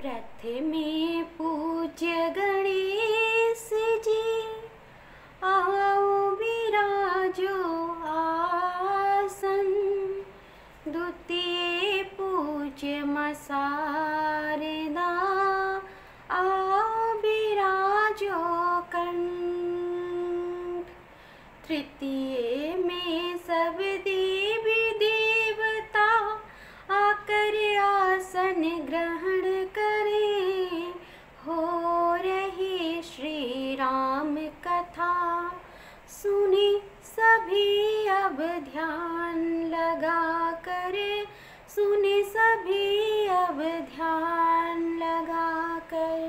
प्रथमे पूज्य गणेश जी आओ विराजो आसन। द्वितीय पूज्य मसारदा आओ विराजो कंठ। तृतीय में सब देवी देवता आकर आसन ग्रहण करें। हो रही श्री राम कथा सुने सभी अब ध्यान लगा कर। सुने सभी अब ध्यान लगा कर।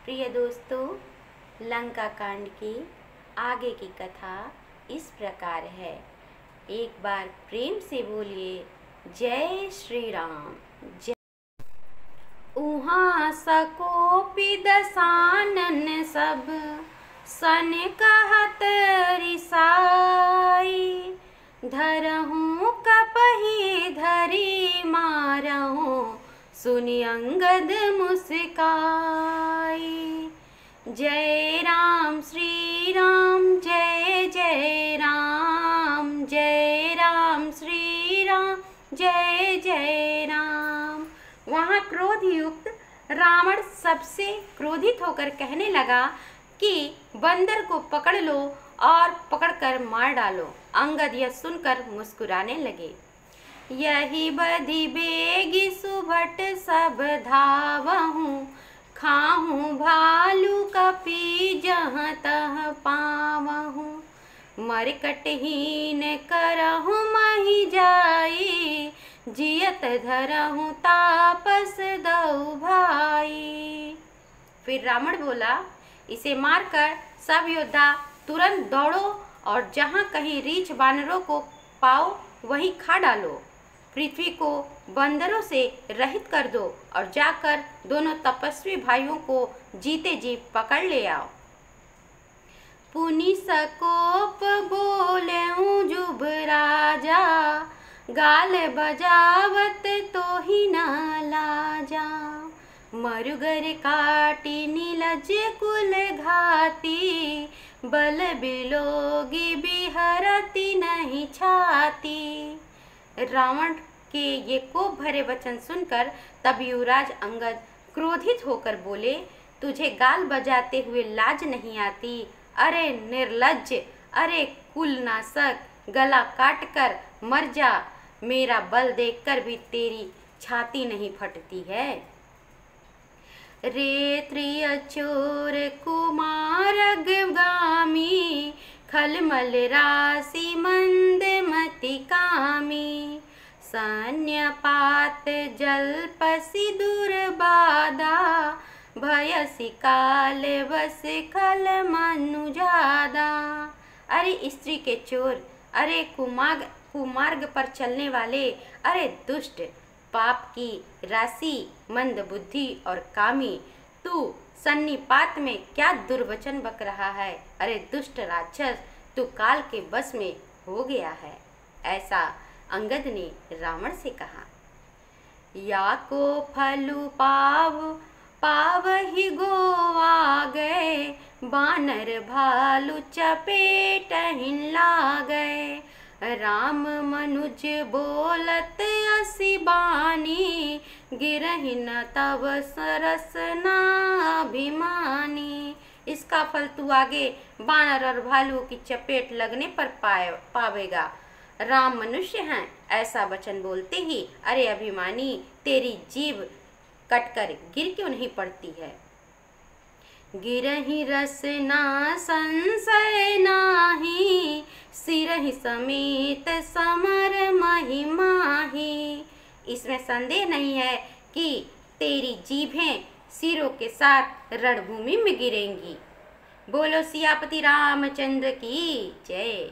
प्रिय दोस्तों, लंका कांड की आगे की कथा इस प्रकार है। एक बार प्रेम से बोलिए जय श्री राम। जय। उहाँ सकोपि दसानन सब सन कहत रिसाई। धरहूँ कपहि धरी मारहूँ सुनि अंगद मुस्काई। जय राम श्री राम जय जय राम। जय राम श्री राम जय जय राम। वहाँ क्रोध युक्त रावण सबसे क्रोधित होकर कहने लगा कि बंदर को पकड़ लो और पकड़कर मार डालो। अंगद यह सुनकर मुस्कुराने लगे। यही बधि बेगी सुभट सब धावहूँ। खाहूँ भालू कपि जहाँ तह पावहूँ। मरकटहीन करहूँ मही जाई। जियत धरहूँ तापस दऊ भाई। फिर रावण बोला, इसे मारकर सब योद्धा तुरंत दौड़ो और जहाँ कहीं रीछ वानरों को पाओ वहीं खा डालो। पृथ्वी को बंदरों से रहित कर दो और जाकर दोनों तपस्वी भाइयों को जीते जी पकड़ ले आओ। पुनि सकोप बोलेऊं जुब राजा। गाल बजावत तो ही न लाजा। मरुगर काटी नीलज कुल घाती। बल बिलोगी बिहरती नहीं छाती। रावण के ये कोप भरे वचन सुनकर तब युवराज अंगद क्रोधित होकर बोले, तुझे गाल बजाते हुए लाज नहीं आती? अरे निर्लज्ज, अरे कुलनाशक, गला काट कर मर जा। मेरा बल देखकर भी तेरी छाती नहीं फटती है। रे त्रिय चोर कुमार अग्रगामी। खलमल राशि मंद मति कामी। सन्यपात जलपसि दुर्बाधा। भयसि काल बस खल मनुजादा। अरे स्त्री के चोर, अरे कुमार्ग पर चलने वाले, अरे दुष्ट, पाप की राशि, मंद बुद्धि और कामी, तू सन्निपात में क्या दुर्वचन बक रहा है? अरे दुष्ट राक्षस, तू काल के बस में हो गया है। ऐसा अंगद ने रावण से कहा। या को फलु पावहि गोवा गए। बानर भालू चपेटहिन लागए। राम मनुज बोलत असी बानी। गिरहि न तब सरस नाभिमानी। इसका फल तू आगे बानर और भालू की चपेट लगने पर पावेगा। राम मनुष्य हैं, ऐसा वचन बोलते ही अरे अभिमानी, तेरी जीभ कटकर गिर क्यों नहीं पड़ती है? गिरहि रस ना संशय नाही। सिरहि समेत समर महिमाही। इसमें संदेह नहीं है कि तेरी जीभें सिरों के साथ रणभूमि में गिरेंगी। बोलो सियापति रामचंद्र की जय।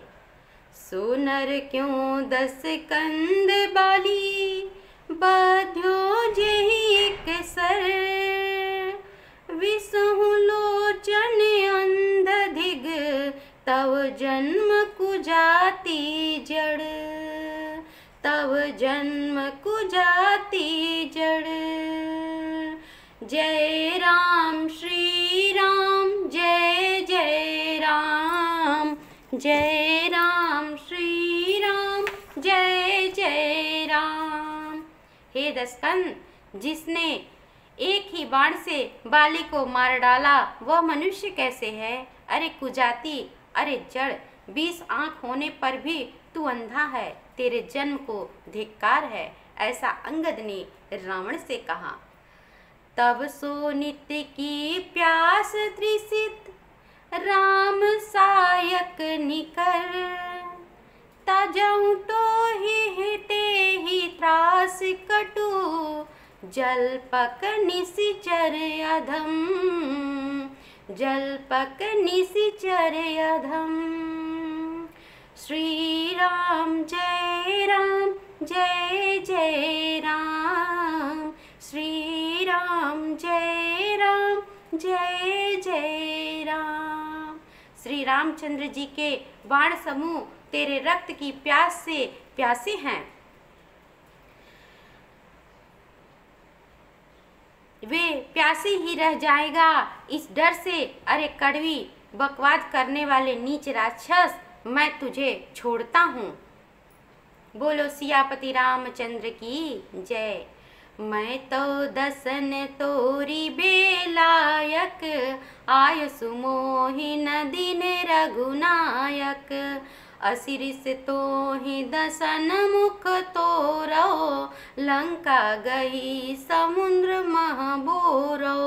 सोनर क्यों 10 कंद बाली। बाध्यो जेहि एक सर। विसहु लोचन अंध धिग। तव जन्म कुजाति जड़। तव जन्म कुजाति जड़। जय राम श्री राम, जय जय राम, जय राम श्री राम, जय जय राम। हे दशकंद, जिसने एक ही बाण से बाली को मार डाला वह मनुष्य कैसे है? अरे कुजाति, अरे जड़, 20 आँख होने पर भी तू अंधा है, तेरे जन्म को धिक्कार है, ऐसा अंगद ने रावण से कहा। तब सो नित्य की प्यास तृषित राम सायक निकर, तजऊ तो ही ते ही त्रास कटु, जलपक निशिचर अधम, जलपक निशिचर अधम। श्री राम जय राम, जय जय राम, श्री राम जय राम, जय जय राम। श्री रामचंद्र जी के बाण समूह तेरे रक्त की प्यास से प्यासे हैं, वे प्यासे ही रह जाएगा इस डर से। अरे कड़वी बकवाद करने वाले नीच राक्षस, मैं तुझे छोड़ता हूँ। बोलो सियापति रामचंद्र की जय। मैं तो दसन तोरी बेलायक, आय सुमोहिन दिन रघुनायक, असिरिस तो ही दसन मुख तोरो, लंका गई समुद्र महबोरो।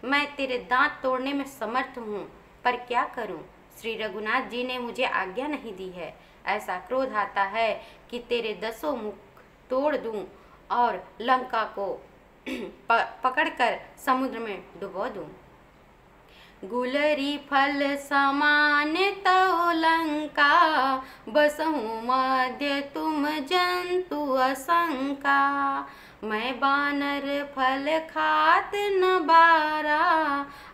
मैं तेरे दांत तोड़ने में समर्थ हूँ, पर क्या करूँ, श्री रघुनाथ जी ने मुझे आज्ञा नहीं दी है। ऐसा क्रोध आता है कि तेरे 10 मुख तोड़ दूं और लंका को पकड़कर समुद्र में डुबो दूं। गुलरी फल समान तो लंका, बसहूँ मध्य तुम जंतु असंका, मैं बानर फल खात न बारा,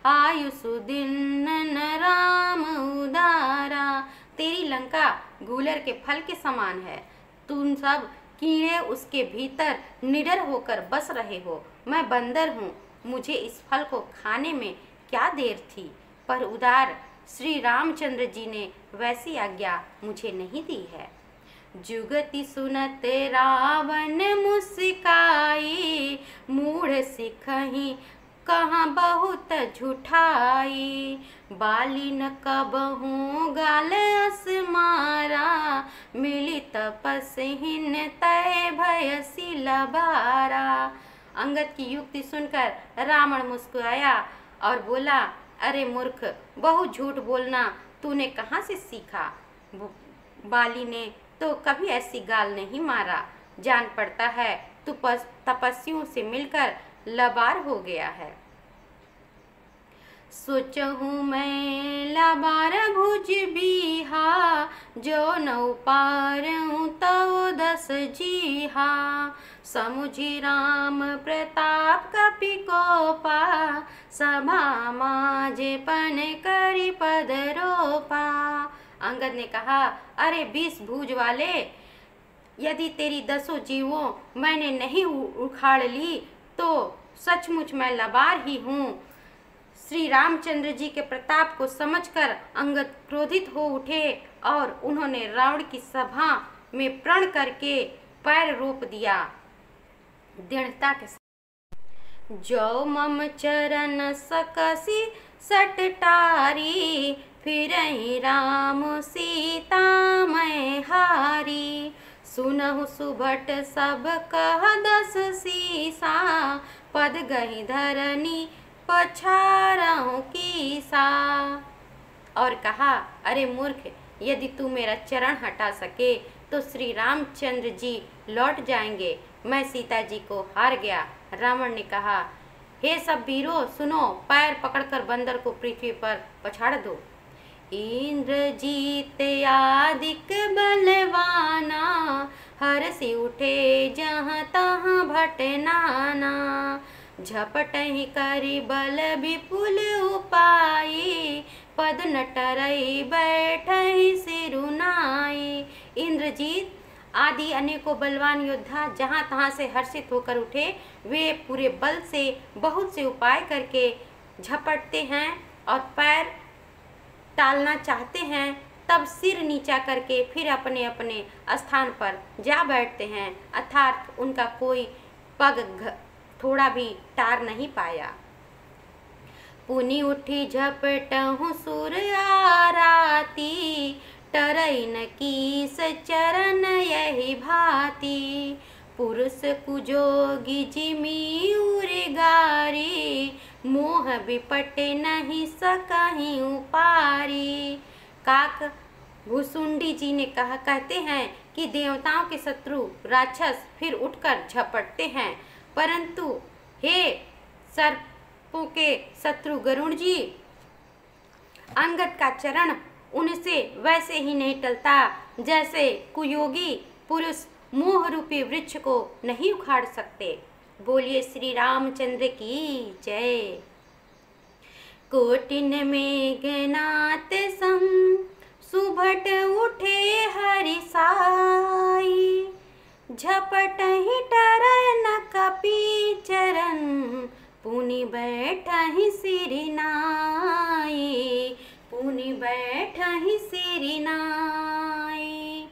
आयुषु दिन न राम उदारा। तेरी लंका गूलर के फल के समान है, तुम सब कीड़े उसके भीतर निडर होकर बस रहे हो। मैं बंदर हूँ, मुझे इस फल को खाने में क्या देर थी, पर उदार श्री रामचंद्र जी ने वैसी आज्ञा मुझे नहीं दी है। जुगति सुनत रावण मुस्काई, मूढ़ सिखहि कहाँ बहुत झूठाई, बाली न कबहूँ गाल अस मारा, मिली तपस्हीन तय भयसी लबारा। अंगद की युक्ति सुनकर रावण मुस्कुराया और बोला, अरे मूर्ख, बहुत झूठ बोलना तूने कहाँ से सीखा? बाली ने तो कभी ऐसी गाल नहीं मारा, जान पड़ता है तू तपस्वियों से मिलकर लबार हो गया है। सोचहूँ मैं लबार भुज बीहा, जो नौ पारऊँ तो 10 जीहा, समुझी राम प्रताप कपि कोपा, सभा माजे पन करी पद रोपा। अंगद ने कहा, अरे 20 भुज वाले, यदि तेरी 10 जीवों मैंने नहीं उखाड़ ली तो सचमुच मैं लबार ही हूँ। श्री रामचंद्र जी के प्रताप को समझकर अंगद क्रोधित हो उठे और उन्होंने रावण की सभा में प्रण करके पैर रोप दिया दृढ़ता के साथ। जो मम चरण सकसी सटटारी, फिर राम सीता मैं हारी, सुनहु सुभट सब कह 10 सीसा, पद गही धरनी पछारहूँ कीसा। और कहा, अरे मूर्ख, यदि तू मेरा चरण हटा सके तो श्री रामचंद्र जी लौट जाएंगे, मैं सीता जी को हार गया। रावण ने कहा, हे सब वीरों सुनो, पैर पकड़कर बंदर को पृथ्वी पर पछाड़ दो। इंद्रजीत आदिक बलवाना, हरसि उठे जहाँ तहाँ भटनाना, झपटहि करि बल विपुल उपाई, पद न टरई बैठहि सिरुनाई। इंद्रजीत आदि अनेकों बलवान योद्धा जहाँ तहाँ से हर्षित होकर उठे। वे पूरे बल से बहुत से उपाय करके झपटते हैं और पैर टालना चाहते हैं, तब सिर नीचा करके फिर अपने अपने स्थान पर जा बैठते हैं, अर्थात उनका कोई पग थोड़ा भी टार नहीं पाया। पुनि उठी झपटहु सुर आराती, टरई न कीस चरण यही भांति। पुरुष कुजोगी जिमी उरिगारी, मोह बिपट नहीं सकहीं उपारी। काक भुसुंडी जी ने कहते हैं कि देवताओं के शत्रु राक्षस फिर उठकर झपटते हैं, परंतु हे सर्पों के शत्रु गरुण जी, अंगद का चरण उनसे वैसे ही नहीं टलता जैसे कुयोगी पुरुष मोह रूपी वृक्ष को नहीं उखाड़ सकते। बोलिए श्री रामचंद्र की जय। कोटिन मेघनाथ सम सुभट उठे हरि साई, झपट ही टरय न कपि चरण, पुनि बैठहि सिरि नाई, पुनि बैठहि सिरि नाई।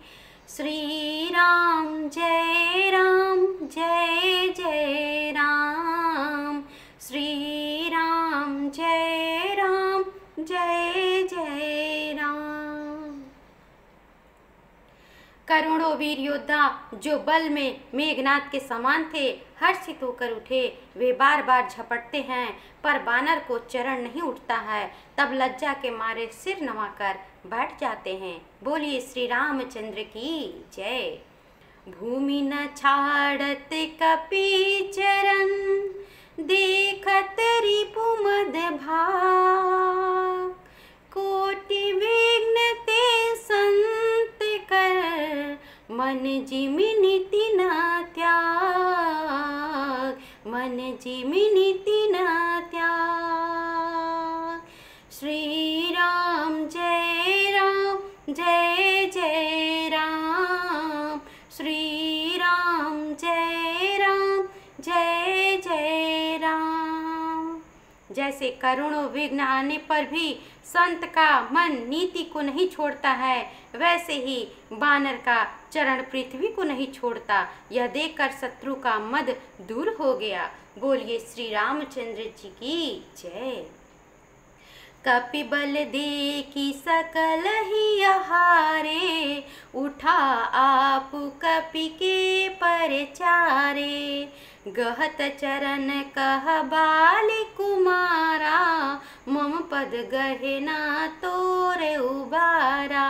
श्री राम जय राम जय जय राम, श्री राम जय राम जय जय राम। करोड़ों वीर योद्धा जो बल में मेघनाथ के समान थे हर्षित होकर उठे। वे बार बार झपटते हैं पर बानर को चरण नहीं उठता है, तब लज्जा के मारे सिर नवाकर बैठ जाते हैं। बोलिए श्री रामचंद्र की जय। भूमि न छाड़त कपि चरण, देखत रिपु मद भाग, कोटि विघ्न ते संत कर, मन जिमि नीति न त्याग, मन जिमि नीति न त्याग। श्री राम जय राम जय जय राम, श्री राम जय राम जय जय राम। जैसे करोड़ों विघ्न आने पर भी संत का मन नीति को नहीं छोड़ता है, वैसे ही बानर का चरण पृथ्वी को नहीं छोड़ता। यह देखकर शत्रु का मद दूर हो गया। बोलिए श्री रामचंद्र जी की जय। कपि बल देखी सकल ही आहारे, उठा आप कपि के परचारे, गहत चरण कह बाली कुमारा, मम पद गहे ना तोरे उबारा।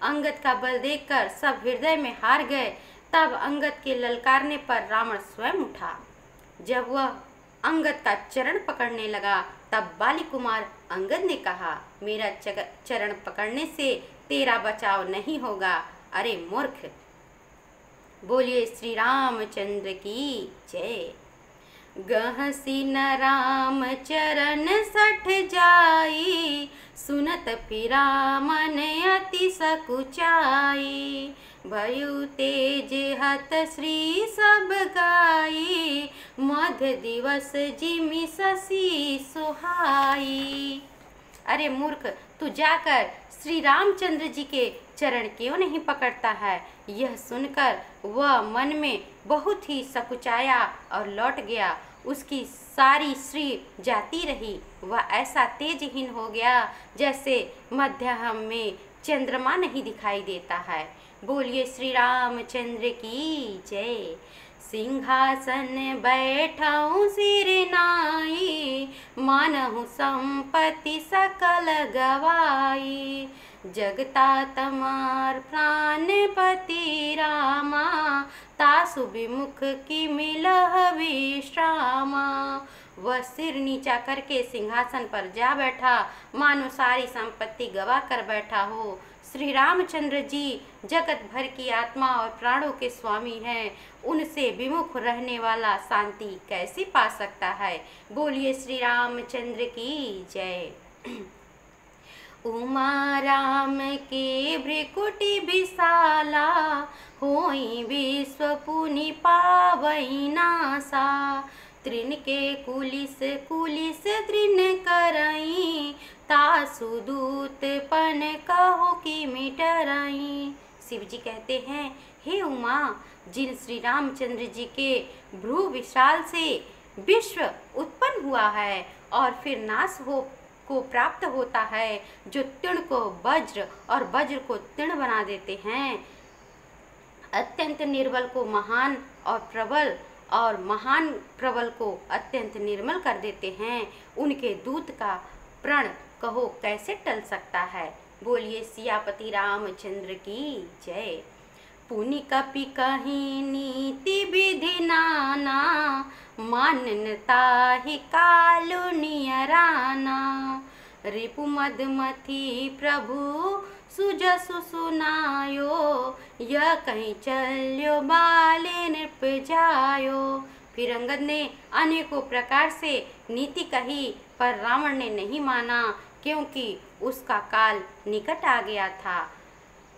अंगद का बल देखकर सब हृदय में हार गए। तब अंगद के ललकारने पर रावण स्वयं उठा। जब वह अंगद का चरण पकड़ने लगा तब बाली कुमार अंगद ने कहा, मेरा चरण पकड़ने से तेरा बचाव नहीं होगा, अरे मूर्ख। बोलिए श्री रामचंद्र की जय। गहसी न राम चरण सठ जाई, सुनत फिरा मन अति सकुचाई, भयु तेज हत श्री सब गाई, मध्य दिवस जिमि शशि सुहाई। अरे मूर्ख, तू जाकर श्री रामचंद्र जी के चरण क्यों नहीं पकड़ता है? यह सुनकर वह मन में बहुत ही सकुचाया और लौट गया। उसकी सारी श्री जाती रही। वह ऐसा तेजहीन हो गया जैसे मध्याह्न में चंद्रमा नहीं दिखाई देता है। बोलिए श्री रामचंद्र की जय। सिंहासन बैठऊँ सिर नाई, मानहु संपत्ति सकल गवाई, जगता तमार प्राणपति रामा, तासु विमुख की मिलह विश्रामा। वह सिर नीचा करके सिंहासन पर जा बैठा, मानो सारी संपत्ति गवा कर बैठा हो। श्री रामचंद्र जी जगत भर की आत्मा और प्राणों के स्वामी हैं, उनसे विमुख रहने वाला शांति कैसे पा सकता है? बोलिए श्री रामचंद्र की जय। उमा राम के भ्रिकुटी विशाला, होई विश्व पुनि पावई नासा। तृण के कुलिस कुलिस तृण करई, तासु दूत पन कहो कि मिटरई। शिव जी कहते हैं, हे उमा, जिन श्री रामचंद्र जी के भ्रू विशाल से विश्व उत्पन्न हुआ है और फिर नाश को प्राप्त होता है, जो तृण को वज्र और वज्र को तृण बना देते हैं, अत्यंत निर्बल को महान और प्रबल और महान प्रबल को अत्यंत निर्मल कर देते हैं, उनके दूत का प्रण कहो कैसे टल सकता है। बोलिए सियापति रामचंद्र की जय। पुनि कपि कहीं नीति विधि नाना, माननता ही कालु नियराना। रिपु मदमथी प्रभु सुजसु सुनायो, यह कहीं चल्यो बाले नृप जायो। फिर अंगद ने अनेकों प्रकार से नीति कही, पर रावण ने नहीं माना, क्योंकि उसका काल निकट आ गया था।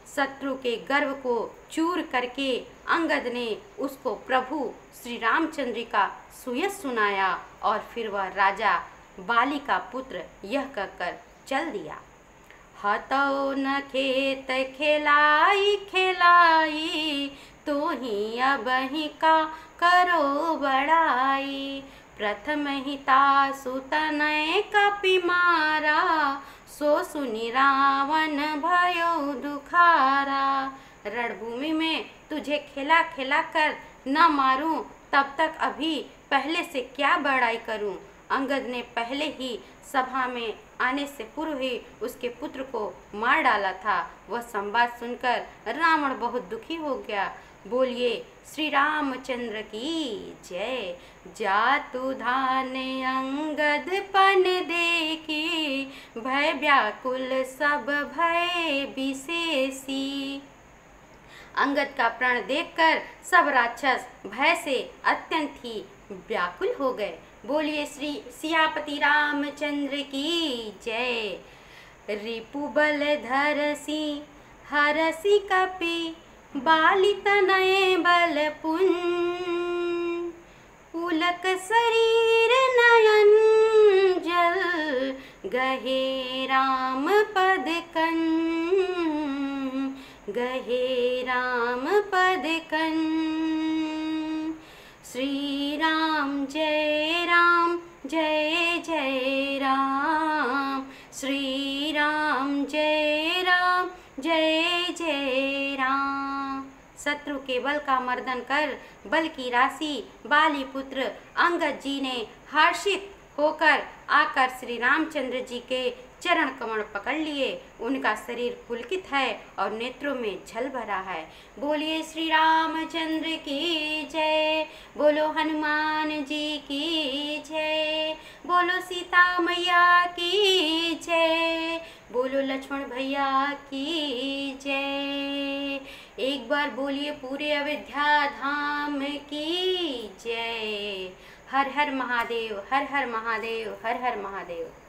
शत्रु के गर्व को चूर करके अंगद ने उसको प्रभु श्री रामचंद्र का सुयश सुनाया और फिर वह राजा बाली का पुत्र यह कहकर चल दिया। हतौ न खेत खिलाई खिलाई, तो ही अब ही का करो बड़ाई। प्रथम ही तासु तनय कपि मारा, सो सुनि रावण भयो दुखारा। रणभूमि में तुझे खिला खिला कर न मारूं, तब तक अभी पहले से क्या बड़ाई करूं। अंगद ने पहले ही सभा में आने से पूर्व ही उसके पुत्र को मार डाला था। वह संवाद सुनकर रावण बहुत दुखी हो गया। बोलिए श्री रामचंद्र की जय। जातु धान अंगद पन देखी, भय व्याकुल सब भय विशेषी। अंगद का प्राण देखकर सब राक्षस भय से अत्यंत ही व्याकुल हो गए। बोलिए श्री सियापति रामचंद्र की जय। रिपु बल धरसी हरसी कपि, बाली तनय बल पुंज। पुलक शरीर नयन जल, गहे राम पद कंज। गहे राम पद कंज। श्री राम जय राम जय जय राम। श्री राम जय राम जय जय राम। शत्रु के बल का मर्दन कर बल की राशि बाली पुत्र अंगद जी ने हर्षित होकर आकर श्री रामचंद्र जी के चरण कमल पकड़ लिए। उनका शरीर पुलकित है और नेत्रों में जल भरा है। बोलिए श्री रामचंद्र की जय। बोलो हनुमान जी की जय। बोलो सीता मैया की जय। बोलो लक्ष्मण भैया की जय। एक बार बोलिए पूरे अयोध्या धाम की जय। हर हर महादेव, हर हर महादेव, हर हर महादेव।